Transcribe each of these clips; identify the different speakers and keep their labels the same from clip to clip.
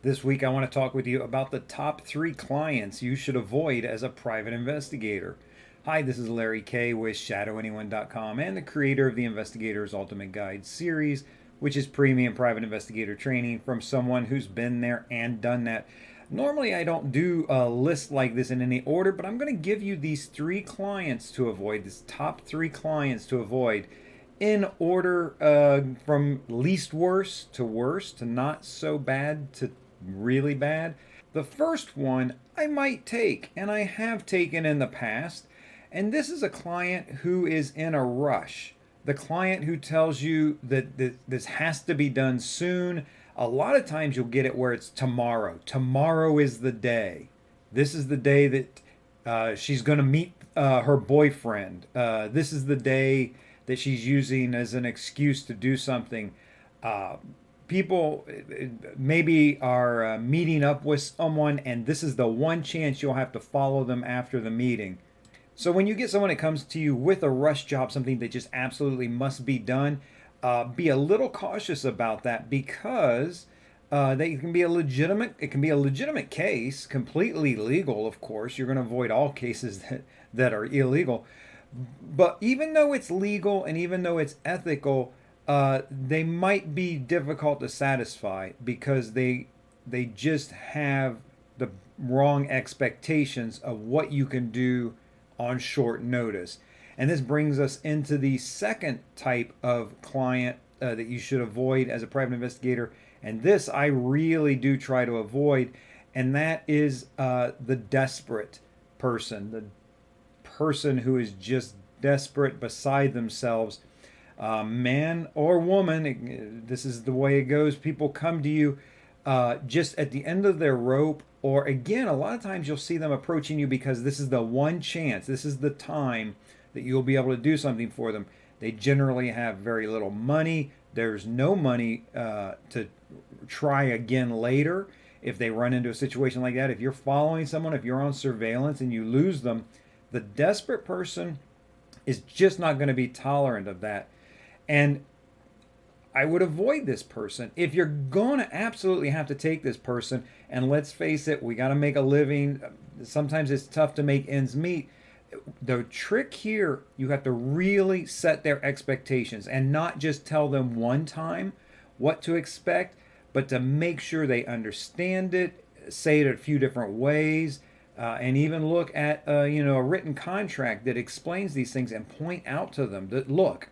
Speaker 1: This week, I want to talk with you about the top 3 clients you should avoid as a private investigator. Hi, this is Larry Kaye with ShadowAnyone.com and the creator of the Investigator's Ultimate Guide series, which is premium private investigator training from someone who's been there and done that. Normally, I don't do a list like this in any order, but I'm going to give you these 3 clients to avoid, these top 3 clients to avoid in order from least worst to worst to not so bad to really bad. The first one I might take, and I have taken in the past, and this is a client who is in a rush. The client who tells you that this has to be done soon. A lot of times you'll get it where it's tomorrow. Tomorrow is the day. This is the day that she's going to meet her boyfriend. This is the day that she's using as an excuse to do something. People maybe are meeting up with someone, and this is the one chance you'll have to follow them after the meeting. So when you get someone that comes to you with a rush job, something that just absolutely must be done, be a little cautious about that because they can be a legitimate. It can be a legitimate case, completely legal. Of course, you're going to avoid all cases that are illegal. But even though it's legal and even though it's ethical, they might be difficult to satisfy because they just have the wrong expectations of what you can do on short notice. And this brings us into the second type of client that you should avoid as a private investigator. And this I really do try to avoid, and that is the desperate person, the person who is just desperate, beside themselves, man or woman. This is the way it goes. People come to you just at the end of their rope, or again, a lot of times you'll see them approaching you because this is the one chance, this is the time that you'll be able to do something for them. They generally have very little money. There's no money to try again later if they run into a situation like that. If you're following someone, if you're on surveillance and you lose them, the desperate person is just not going to be tolerant of that. And I would avoid this person. If you're going to absolutely have to take this person, and let's face it, we got to make a living. Sometimes it's tough to make ends meet. The trick here, you have to really set their expectations and not just tell them one time what to expect, but to make sure they understand it, say it a few different ways, and even look at a written contract that explains these things and point out to them that, look,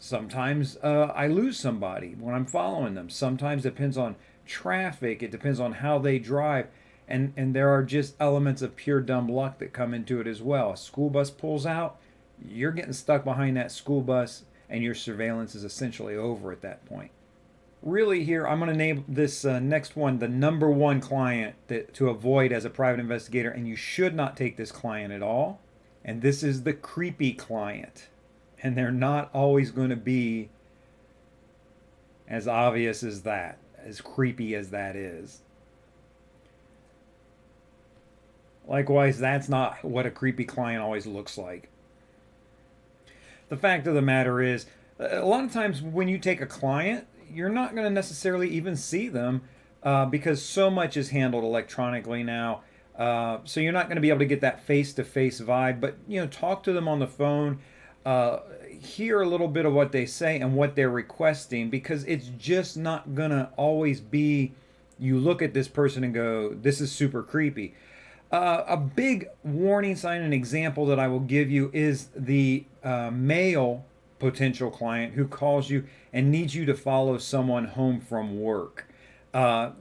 Speaker 1: sometimes I lose somebody when I'm following them. Sometimes it depends on traffic. It depends on how they drive. And there are just elements of pure dumb luck that come into it as well. A school bus pulls out, you're getting stuck behind that school bus, and your surveillance is essentially over at that point. Really here, I'm going to name this next one the number one client to avoid as a private investigator, and you should not take this client at all. And this is the creepy client. And they're not always going to be as obvious as that, as creepy as that is. Likewise, that's not what a creepy client always looks like. The fact of the matter is, a lot of times when you take a client, you're not going to necessarily even see them because so much is handled electronically now. So you're not going to be able to get that face-to-face vibe. But talk to them on the phone, hear a little bit of what they say and what they're requesting, because it's just not going to always be you look at this person and go, this is super creepy. A big warning sign and example that I will give you is the male potential client who calls you and needs you to follow someone home from work. I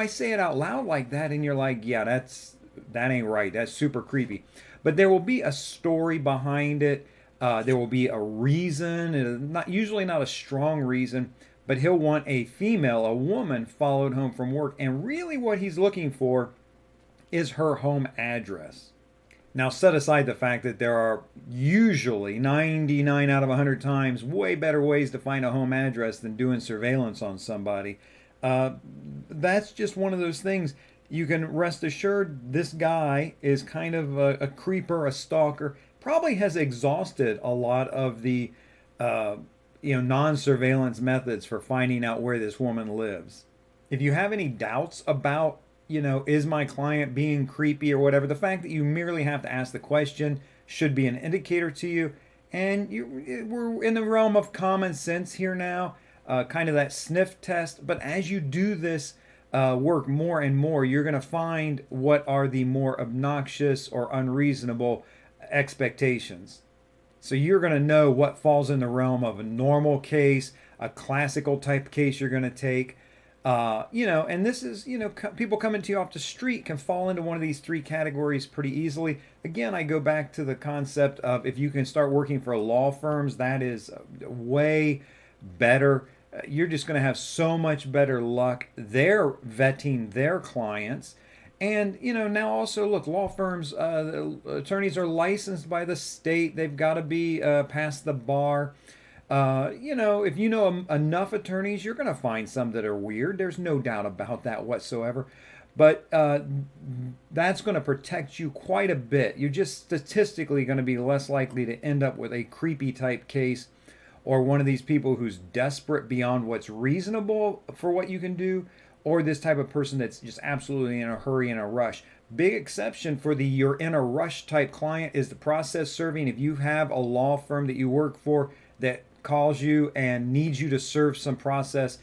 Speaker 1: say it out loud like that, and you're like, yeah, that ain't right. That's super creepy. But there will be a story behind it. There will be a reason, usually not a strong reason, but he'll want a female, a woman, followed home from work. And really what he's looking for is her home address. Now, set aside the fact that there are usually 99 out of 100 times way better ways to find a home address than doing surveillance on somebody. That's just one of those things. You can rest assured this guy is kind of a creeper, a stalker, probably has exhausted a lot of the non-surveillance methods for finding out where this woman lives. If you have any doubts about, is my client being creepy or whatever, the fact that you merely have to ask the question should be an indicator to you. And we're in the realm of common sense here now, kind of that sniff test. But as you do this work more and more, you're going to find what are the more obnoxious or unreasonable expectations. So you're going to know what falls in the realm of a normal case, a classical type case you're going to take. And this is, people coming to you off the street can fall into one of these three categories pretty easily. Again, I go back to the concept of if you can start working for law firms, that is way better. You're just going to have so much better luck. They're vetting their clients. And, now also, look, law firms, attorneys are licensed by the state. They've got to be past the bar. If you know enough attorneys, you're going to find some that are weird. There's no doubt about that whatsoever. But that's going to protect you quite a bit. You're just statistically going to be less likely to end up with a creepy type case or one of these people who's desperate beyond what's reasonable for what you can do, or this type of person that's just absolutely in a hurry and a rush. Big exception for the you're in a rush type client is the process serving. If you have a law firm that you work for that calls you and needs you to serve some process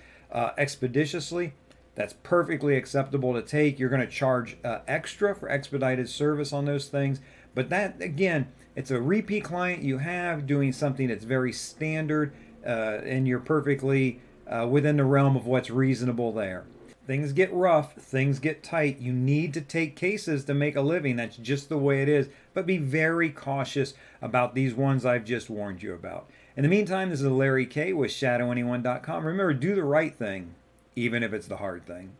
Speaker 1: expeditiously, that's perfectly acceptable to take. You're going to charge extra for expedited service on those things. But that, again, it's a repeat client you have doing something that's very standard, and you're perfectly within the realm of what's reasonable there. Things get rough, things get tight. You need to take cases to make a living. That's just the way it is. But be very cautious about these ones I've just warned you about. In the meantime, this is Larry Kaye with ShadowAnyone.com. Remember, do the right thing, even if it's the hard thing.